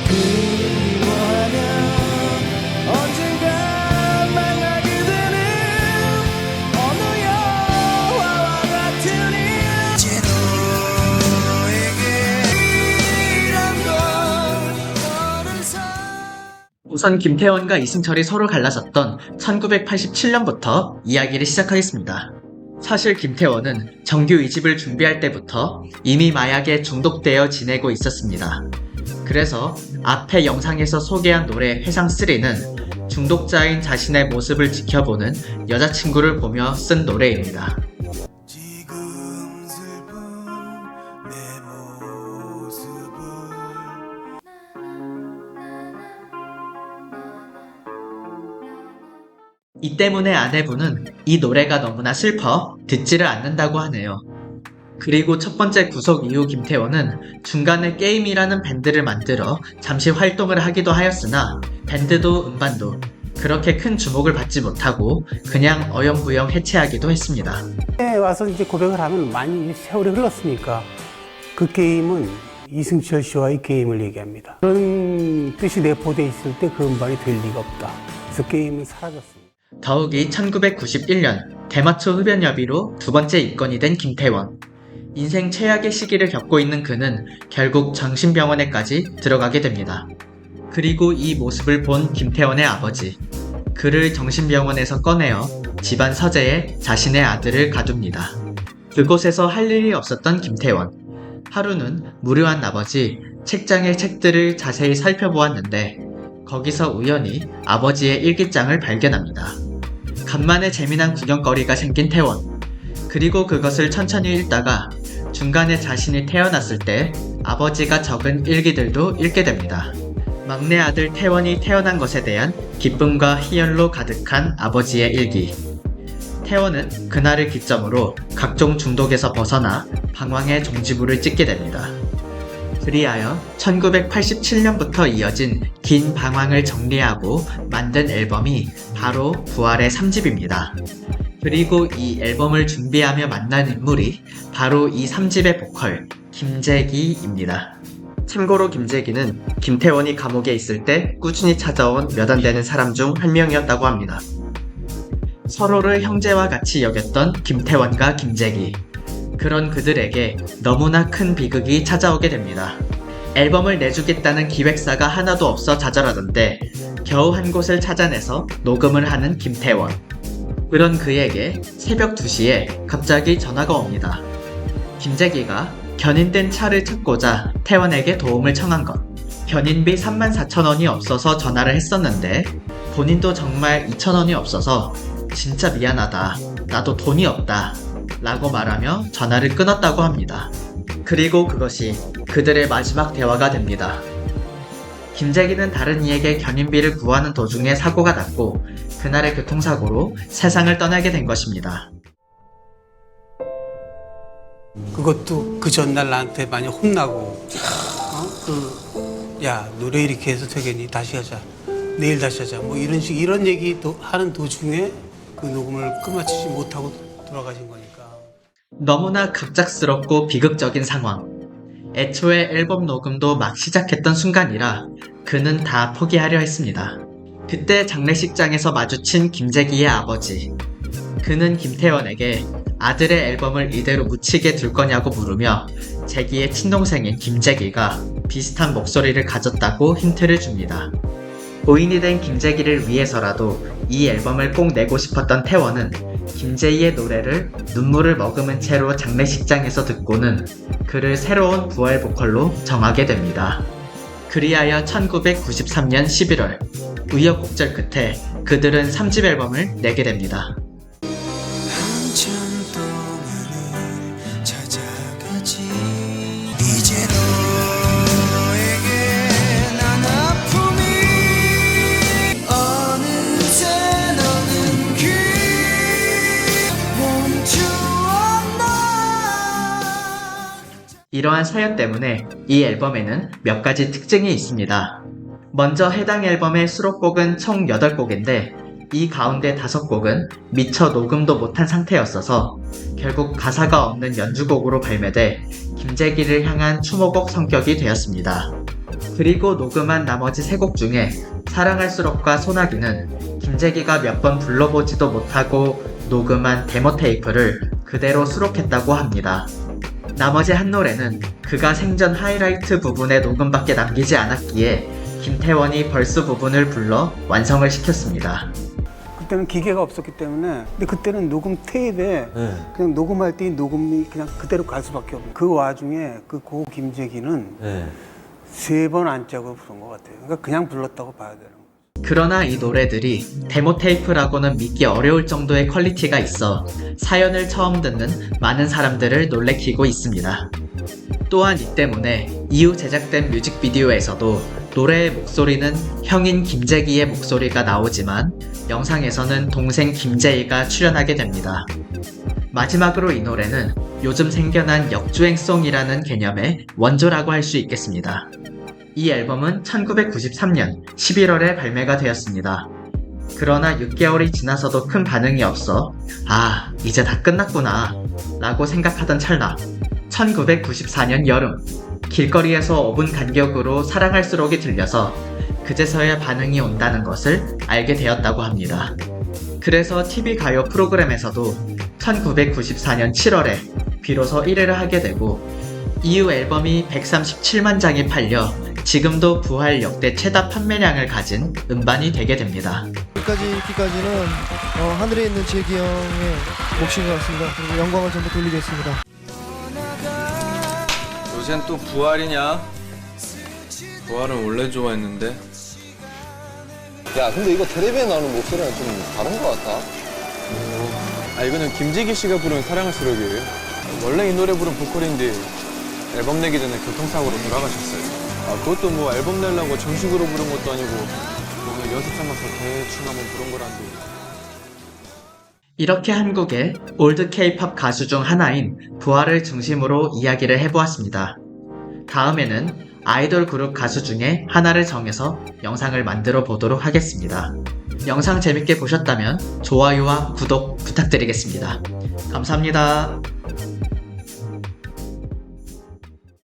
그리워하면 언젠가 만나게 되는 어느 영화와 같으니 이제 너에게 이란 걸 너를 우선 김태원과 이승철이 서로 갈라졌던 1987년부터 이야기를 시작하겠습니다. 사실 김태원은 정규 2집을 준비할 때부터 이미 마약에 중독되어 지내고 있었습니다. 그래서 앞에 영상에서 소개한 노래 회상3는 중독자인 자신의 모습을 지켜보는 여자친구를 보며 쓴 노래입니다. 지금 슬픈 내 모습을 이 때문에 아내분은 이 노래가 너무나 슬퍼 듣지를 않는다고 하네요. 그리고 첫 번째 구속 이후 김태원은 중간에 게임이라는 밴드를 만들어 잠시 활동을 하기도 하였으나 밴드도 음반도 그렇게 큰 주목을 받지 못하고 그냥 어영부영 해체하기도 했습니다. 와서 이제 고백을 하면 많이 세월이 흘렀으니까 그 게임은 이승철 씨와의 게임을 얘기합니다. 그런 뜻이 내포돼 있을 때 그 음반이 될 리가 없다. 그래서 게임은 사라졌습니다. 더욱이 1991년 대마초 흡연여비로 두 번째 입건이 된 김태원. 인생 최악의 시기를 겪고 있는 그는 결국 정신병원에까지 들어가게 됩니다. 그리고 이 모습을 본 김태원의 아버지. 그를 정신병원에서 꺼내어 집안 서재에 자신의 아들을 가둡니다. 그곳에서 할 일이 없었던 김태원. 하루는 무료한 나머지 책장의 책들을 자세히 살펴보았는데 거기서 우연히 아버지의 일기장을 발견합니다. 간만에 재미난 구경거리가 생긴 태원. 그리고 그것을 천천히 읽다가 중간에 자신이 태어났을 때 아버지가 적은 일기들도 읽게 됩니다. 막내 아들 태원이 태어난 것에 대한 기쁨과 희열로 가득한 아버지의 일기. 태원은 그날을 기점으로 각종 중독에서 벗어나 방황의 종지부를 찍게 됩니다. 그리하여 1987년부터 이어진 긴 방황을 정리하고 만든 앨범이 바로 부활의 3집입니다. 그리고 이 앨범을 준비하며 만난 인물이 바로 이 3집의 보컬 김재기입니다. 참고로 김재기는 김태원이 감옥에 있을 때 꾸준히 찾아온 몇 안 되는 사람 중 한 명이었다고 합니다. 서로를 형제와 같이 여겼던 김태원과 김재기. 그런 그들에게 너무나 큰 비극이 찾아오게 됩니다. 앨범을 내주겠다는 기획사가 하나도 없어 좌절하던데 겨우 한 곳을 찾아내서 녹음을 하는 김태원. 그런 그에게 새벽 2시에 갑자기 전화가 옵니다. 김재기가 견인된 차를 찾고자 태원에게 도움을 청한 것. 견인비 34,000원이 없어서 전화를 했었는데 본인도 정말 2,000원이 없어서 진짜 미안하다. 나도 돈이 없다. 라고 말하며 전화를 끊었다고 합니다. 그리고 그것이 그들의 마지막 대화가 됩니다. 김재기는 다른 이에게 견인비를 구하는 도중에 사고가 났고 그날의 교통사고로 세상을 떠나게 된 것입니다. 그것도 그 전날 나한테 많이 혼나고 야 노래 이렇게 해서 되겠니? 다시 하자. 내일 다시 하자. 뭐 이런 얘기 하는 도중에 그 녹음을 끝마치지 못하고 돌아가신 거니까. 너무나 갑작스럽고 비극적인 상황. 애초에 앨범 녹음도 막 시작했던 순간이라 그는 다 포기하려 했습니다. 그때 장례식장에서 마주친 김재기의 아버지. 그는 김태원에게 아들의 앨범을 이대로 묻히게 둘 거냐고 물으며 재기의 친동생인 김재기가 비슷한 목소리를 가졌다고 힌트를 줍니다. 고인이 된 김재기를 위해서라도 이 앨범을 꼭 내고 싶었던 태원은 김재희의 노래를 눈물을 머금은 채로 장례식장에서 듣고는 그를 새로운 부활 보컬로 정하게 됩니다. 그리하여 1993년 11월 우여곡절 끝에 그들은 3집 앨범을 내게 됩니다. 한참 동안을 찾아가지 이제 너에게 난 아픔이 어느새 너는 멈추었나. 이러한 사연 때문에 이 앨범에는 몇 가지 특징이 있습니다. 먼저 해당 앨범의 수록곡은 총 8곡인데 이 가운데 5곡은 미처 녹음도 못한 상태였어서 결국 가사가 없는 연주곡으로 발매돼 김재기를 향한 추모곡 성격이 되었습니다. 그리고 녹음한 나머지 3곡 중에 사랑할수록과 소나기는 김재기가 몇 번 불러보지도 못하고 녹음한 데모 테이프를 그대로 수록했다고 합니다. 나머지 한 노래는 그가 생전 하이라이트 부분의 녹음밖에 남기지 않았기에 김태원이 벌스 부분을 불러 완성을 시켰습니다. 그때는 기계가 없었기 때문에, 근데 그때는 녹음 테이프에 그냥 녹음할 때 녹음이 그냥 그대로 갈 수밖에 없는. 그 와중에 그 고 김재기는 3번 안짝으로 부른 것 같아요. 그러니까 그냥 불렀다고 봐야 되는 거예요. 그러나 이 노래들이 데모 테이프라고는 믿기 어려울 정도의 퀄리티가 있어 사연을 처음 듣는 많은 사람들을 놀래키고 있습니다. 또한 이 때문에 이후 제작된 뮤직비디오에서도 노래의 목소리는 형인 김재기의 목소리가 나오지만 영상에서는 동생 김재희가 출연하게 됩니다. 마지막으로 이 노래는 요즘 생겨난 역주행송이라는 개념의 원조라고 할 수 있겠습니다. 이 앨범은 1993년 11월에 발매가 되었습니다. 그러나 6개월이 지나서도 큰 반응이 없어 아, 이제 다 끝났구나 라고 생각하던 찰나 1994년 여름 길거리에서 5분 간격으로 사랑할수록이 들려서 그제서야 반응이 온다는 것을 알게 되었다고 합니다. 그래서 TV 가요 프로그램에서도 1994년 7월에 비로소 1위를 하게 되고 이후 앨범이 137만 장이 팔려 지금도 부활 역대 최다 판매량을 가진 음반이 되게 됩니다. 여기까지 있기까지는 하늘에 있는 재기 형의 몫인 것 같습니다. 그리고 영광을 전부 돌리겠습니다. 요샌 또 부활이냐? 부활은 원래 좋아했는데. 야, 근데 이거 텔레비에 나오는 목소리랑 좀 다른 것 같다. 이거는 김재기 씨가 부른 사랑할수록이에요. 원래 이 노래 부른 보컬인데 앨범 내기 전에 교통사고로 돌아가셨어요. 그것도 뭐 앨범 내려고 정식으로 부른 것도 아니고 뭐 연습 삼아서 대충 한번 부른 거란데. 이렇게 한국의 올드 K-팝 가수 중 하나인 부활을 중심으로 이야기를 해보았습니다. 다음에는 아이돌 그룹 가수 중에 하나를 정해서 영상을 만들어 보도록 하겠습니다. 영상 재밌게 보셨다면 좋아요와 구독 부탁드리겠습니다. 감사합니다.